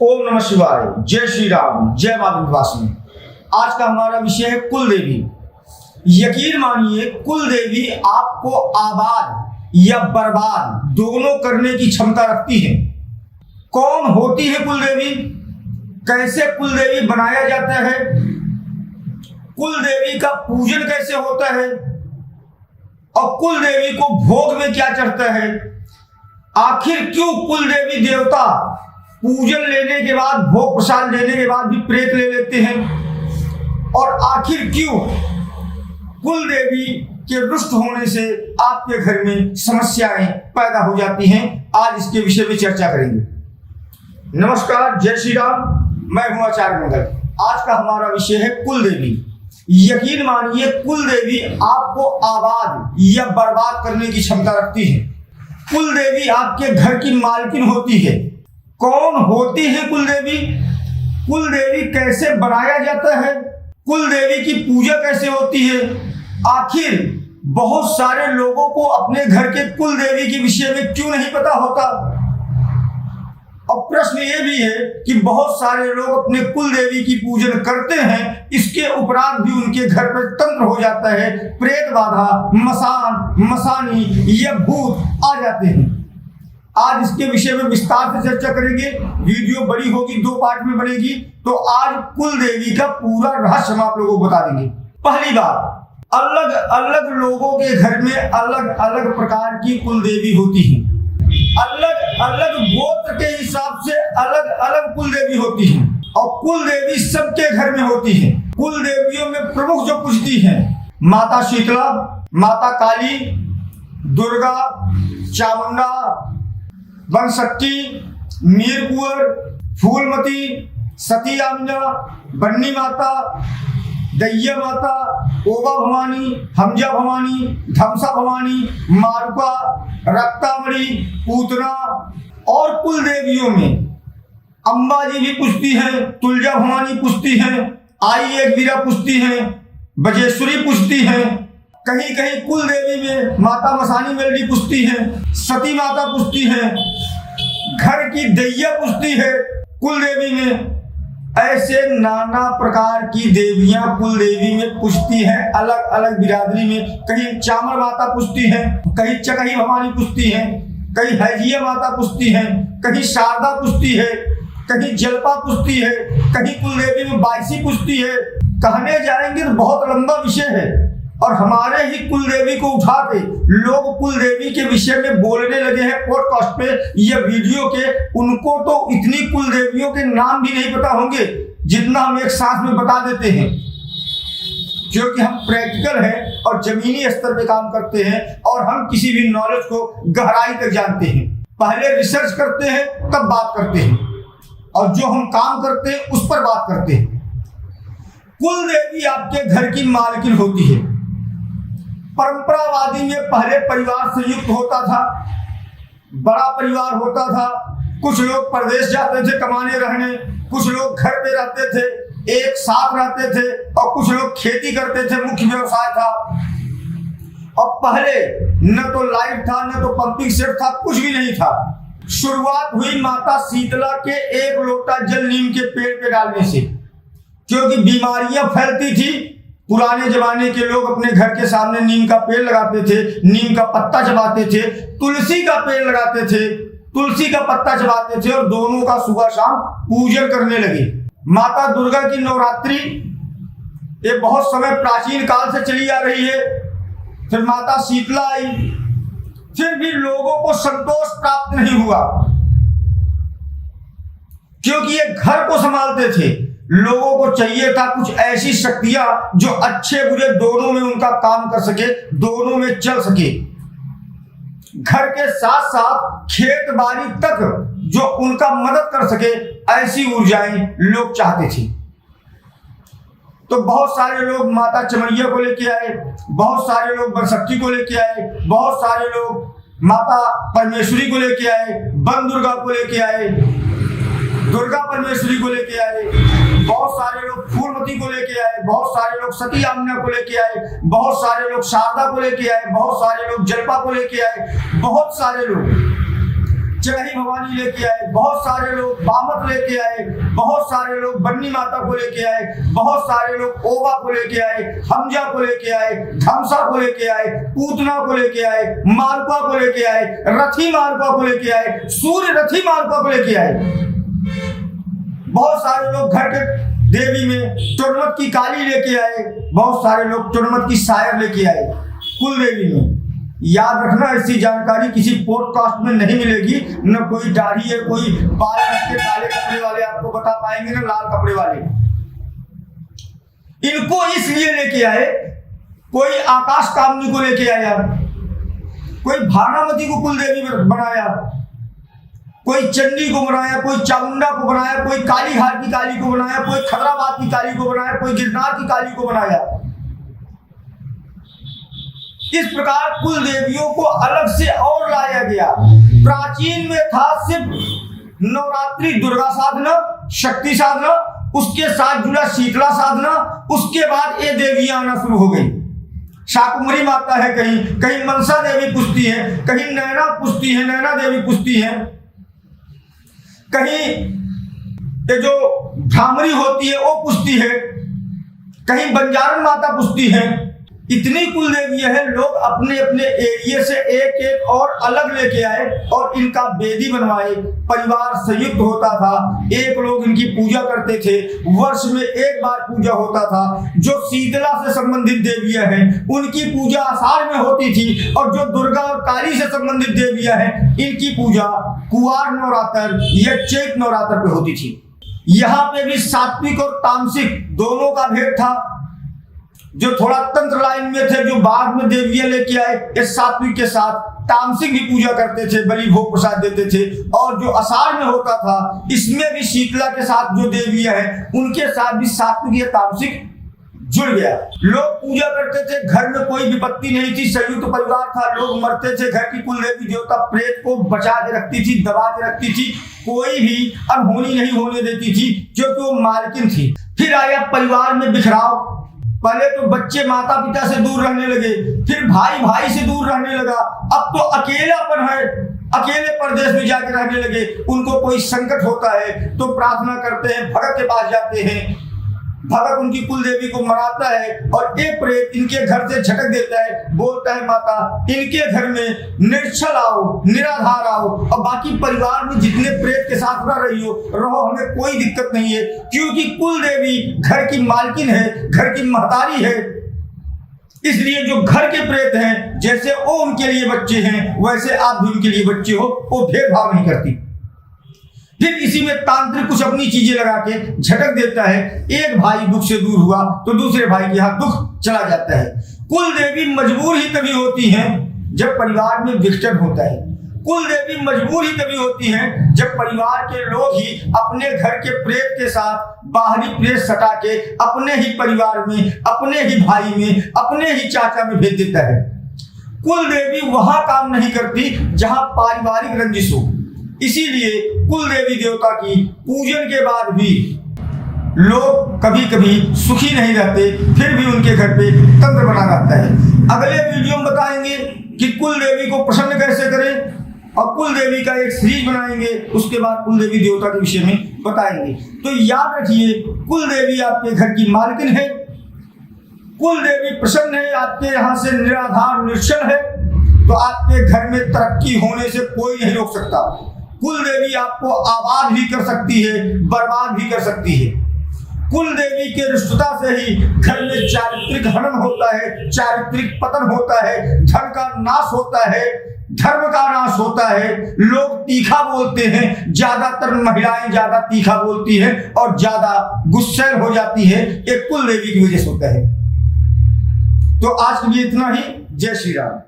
ओम नमः शिवाय, जय श्री राम, जय मां विंध्यवासिनी। आज का हमारा विषय है कुल देवी। यकीन मानिए, कुल देवी आपको आबाद या बर्बाद दोनों करने की क्षमता रखती है। कौन होती है कुल देवी, कैसे कुल देवी बनाया जाता है, कुल देवी का पूजन कैसे होता है और कुल देवी को भोग में क्या चढ़ता है, आखिर क्यों कुल देवी देवता पूजन लेने के बाद, भोग प्रसाद लेने के बाद भी प्रेत ले लेते हैं, और आखिर क्यों कुल देवी के रुष्ट होने से आपके घर में समस्याएं पैदा हो जाती हैं। आज इसके विषय में चर्चा करेंगे। नमस्कार, जय श्री राम, मैं हूं आचार्य मंगल। आज का हमारा विषय है कुल देवी। यकीन मानिए, कुल देवी आपको आबाद या बर्बाद करने की क्षमता रखती है। कुल देवी आपके घर की मालकिन होती है। कौन होती है कुल देवी, कुल देवी कैसे बनाया जाता है, कुल देवी की पूजा कैसे होती है, आखिर बहुत सारे लोगों को अपने घर के कुल देवी के विषय में क्यों नहीं पता होता। और प्रश्न ये भी है कि बहुत सारे लोग अपने कुल देवी की पूजन करते हैं, इसके उपरांत भी उनके घर पर तंत्र हो जाता है, प्रेत बाधा, मसान, मसानी या भूत आ जाते हैं। आज इसके विषय में विस्तार से चर्चा करेंगे। वीडियो बड़ी होगी, 2 पार्ट में बनेगी। तो आज कुल देवी का पूरा रहस्य हम आप लोगों को बता देंगे। पहली बात, अलग अलग लोगों के घर में अलग अलग प्रकार की कुल देवी होती है। अलग अलग गोत्र के हिसाब से अलग अलग कुल देवी होती है, और कुल देवी सबके घर में होती है। कुल देवियों में प्रमुख जो पूजती है, माता शीतला, माता काली, दुर्गा, चामुंडा, बनशक्ति, मीरकुंवर, फूलमती, सती आमिना, बन्नी माता, दैया माता, ओबा भवानी, हमजा भवानी, धमसा भवानी, मारुका, रक्तामणि, पूतना। और कुल देवियों में अंबा जी भी पूजती हैं, तुलजा भवानी पूजती हैं, आई एक वीरा पूजती हैं, बजेश्वरी पूजती हैं। कहीं कहीं कुल देवी में माता मसानी मेलडी पूजती हैं, सती माता पूजती हैं, घर की दैया पूजती है कुल देवी में। ऐसे नाना प्रकार की देवियां कुल देवी में पूजती हैं, अलग अलग बिरादरी में। कहीं चामर माता पूजती हैं, कहीं चकही भवानी पूजती हैं, कहीं हैजिया माता पूजती हैं, कहीं शारदा पूजती है, कहीं जलपा पूजती है, कहीं कुल देवी में बाईसी पूजती है। कहने जाएंगे तो बहुत लंबा विषय है, और हमारे ही कुल देवी को उठा के लोग कुल देवी के विषय में बोलने लगे हैं पॉडकास्ट पे या वीडियो के। उनको तो इतनी कुल देवियों के नाम भी नहीं पता होंगे जितना हम एक साथ में बता देते हैं, क्योंकि हम प्रैक्टिकल हैं और जमीनी स्तर पे काम करते हैं, और हम किसी भी नॉलेज को गहराई तक जानते हैं। पहले रिसर्च करते हैं, तब बात करते हैं, और जो हम काम करते हैं उस पर बात करते हैं। कुल देवी आपके घर की मालकिन होती है। परंपरावादी में पहले परिवार संयुक्त होता था, बड़ा परिवार होता था। कुछ लोग प्रदेश जाते थे कमाने रहने, कुछ लोग घर पे रहते थे, एक साथ रहते थे, और कुछ लोग खेती करते थे, मुख्य व्यवसाय था। और पहले न तो लाइट था, न तो पंपिंग सेट था, कुछ भी नहीं था। शुरुआत हुई माता शीतला के 1 लोटा जल नीम के पेड़ पे डालने से, क्योंकि बीमारियां फैलती थी। पुराने जमाने के लोग अपने घर के सामने नीम का पेड़ लगाते थे, नीम का पत्ता चबाते थे, तुलसी का पेड़ लगाते थे, तुलसी का पत्ता चबाते थे, और दोनों का सुबह शाम पूजन करने लगे। माता दुर्गा की नवरात्रि ये बहुत समय प्राचीन काल से चली आ रही है। फिर माता शीतला आई, फिर भी लोगों को संतोष प्राप्त नहीं हुआ, क्योंकि ये घर को संभालते थे। लोगों को चाहिए था कुछ ऐसी शक्तियां जो अच्छे बुरे दोनों में उनका काम कर सके, दोनों में चल सके। घर के साथ साथ खेत बाड़ी तक जो उनका मदद कर सके, ऐसी ऊर्जाएं लोग चाहते थे। तो बहुत सारे लोग माता चमैया को लेके आए, बहुत सारे लोग बनशक्ति को लेके आए, बहुत सारे लोग माता परमेश्वरी को लेके आए, बन दुर्गा को लेके आए, दुर्गा परमेश्वरी को लेके आए, बहुत सारे लोग फूलमती को लेके आए, बहुत सारे लोग सती आमिना को लेके आए, बहुत सारे लोग शारदा को लेके आए, बहुत सारे लोग जलपा को लेके आए, बहुत सारे लोग चरही भवानी लेके आए, बहुत सारे लोग बामत लेके आए, बहुत सारे लोग बन्नी माता को लेके आए, बहुत सारे लोग ओबा को लेके आए, हमजा को लेके आए, धमसा को लेके आए, पूतना को लेके आए, मालवा को लेके आए, रथी मालवा को लेके आए, सूर्य रथी मालवा को लेके आए। बहुत सारे लोग घर के देवी में टोरमत की काली लेके आए, बहुत सारे लोग टोरमत की सायर लेके आए कुल देवी में। याद रखना, ऐसी जानकारी किसी पॉडकास्ट में नहीं मिलेगी। न कोई दाढ़ी है, कोई बाल रख के काले कपड़े वाले आपको बता पाएंगे, न लाल कपड़े वाले। इनको इसलिए लेके आए, कोई आकाश कामनी को लेके आया, कोई भानामती को कुल देवी बनाया, कोई चंडी को बनाया, कोई चामुंडा को बनाया, कोई काली घाट की काली को बनाया, कोई खतराबाद की काली को बनाया, कोई गिरनार की काली को बनाया। इस प्रकार कुल देवियों को अलग से और लाया गया। प्राचीन में था सिर्फ नवरात्रि दुर्गा साधना, शक्ति साधना, उसके साथ जुड़ा शीतला साधना, उसके बाद ये देवियां आना शुरू हो गई। शाकुंभरी माता है, कहीं कहीं मनसा देवी पुजती है, कहीं नैना पुजती है, नैना देवी पुजती है, कहीं ये जो भ्रामरी होती है वो पुजती है, कहीं बंजारन माता पुजती है। इतनी कुल देवियां हैं। लोग अपने अपने एरिया से एक एक और अलग लेके आए और इनका वेदी बनवाए। परिवार संयुक्त होता था, एक लोग इनकी पूजा करते थे, वर्ष में एक बार पूजा होता था। जो शीतला से संबंधित देवियां हैं उनकी पूजा आषाढ़ में होती थी, और जो दुर्गा और काली से संबंधित देवियां हैं इनकी पूजा कुवार नवरात्र या चैत नवरात्र पे होती थी। यहाँ पे भी सात्विक और तामसिक दोनों का भेद था। जो थोड़ा तंत्र लाइन में थे, जो बाद में देवियां लेके आए, इस सात्विक के साथ तामसिक भी पूजा करते थे, बलि भोग प्रसाद देते थे। और जो आषाढ़ में होता था, इसमें भी शीतला के साथ जो देवियां हैं उनके साथ भी सात्विक या तामसिक जुड़ गया। लोग पूजा करते थे, घर में कोई विपत्ति नहीं थी, संयुक्त परिवार था, लोग मरते थे, घर की कुल देवी देवता प्रेत को बचा के रखती थी, दबा के रखती थी, कोई भी अनहोनी नहीं होने देती थी, क्योंकि वो मालकिन थी। फिर आया परिवार में बिखराव। पहले तो बच्चे माता पिता से दूर रहने लगे, फिर भाई भाई से दूर रहने लगा, अब तो अकेलापन है, अकेले प्रदेश में जाके रहने लगे। उनको कोई संकट होता है तो प्रार्थना करते हैं, भगत के पास जाते हैं, भगत उनकी कुल देवी को मनाता है, और एक प्रेत इनके घर से झटक देता है, बोलता है माता इनके घर में निर्छल आओ, निराधार आओ, और बाकी परिवार में जितने प्रेत के साथ रह रही हो रहो, हमें कोई दिक्कत नहीं है, क्योंकि कुल देवी घर की मालकिन है, घर की महतारी है। इसलिए जो घर के प्रेत हैं, जैसे वो उनके लिए बच्चे हैं, वैसे आप भी उनके लिए बच्चे हो, वो भेदभाव नहीं करती। फिर इसी में तांत्रिक कुछ अपनी चीजें लगा के झटक देता है। एक भाई दुख से दूर हुआ तो दूसरे भाई के यहाँ दुख चला जाता है। कुल देवी मजबूर ही तभी होती हैं जब परिवार में विघटन होता है। कुल देवी मजबूर ही तभी होती हैं जब परिवार के लोग ही अपने घर के प्रेत के साथ बाहरी प्रेत सटा के अपने ही परिवार में, अपने ही भाई में, अपने ही चाचा में भेज देता है। कुल देवी वहां काम नहीं करती जहां पारिवारिक रंजिश हो। इसीलिए कुल देवी देवता की पूजन के बाद भी लोग कभी कभी सुखी नहीं रहते, फिर भी उनके घर पे तंत्र बना रहता है। अगले वीडियो में बताएंगे कि कुल देवी को प्रसन्न कैसे करें, और कुल देवी का एक सीरीज बनाएंगे, उसके बाद कुल देवी देवता के विषय में बताएंगे। तो याद रखिए, कुल देवी आपके घर की मालकिन है, कुल देवी प्रसन्न है, आपके यहाँ से निराधार निर्छल है, तो आपके घर में तरक्की होने से कोई नहीं रोक सकता। कुल देवी आपको आबाद भी कर सकती है, बर्बाद भी कर सकती है। कुल देवी के रिश्तता से ही घर में चारित्रिक हनन होता है, चारित्रिक पतन होता है, धन का नाश होता है, धर्म का नाश होता है। लोग तीखा बोलते हैं, ज्यादातर महिलाएं ज्यादा तीखा बोलती हैं और ज्यादा गुस्सैल हो जाती है, एक कुल देवी की वजह से होता है। तो आज के लिए इतना ही। जय श्री राम।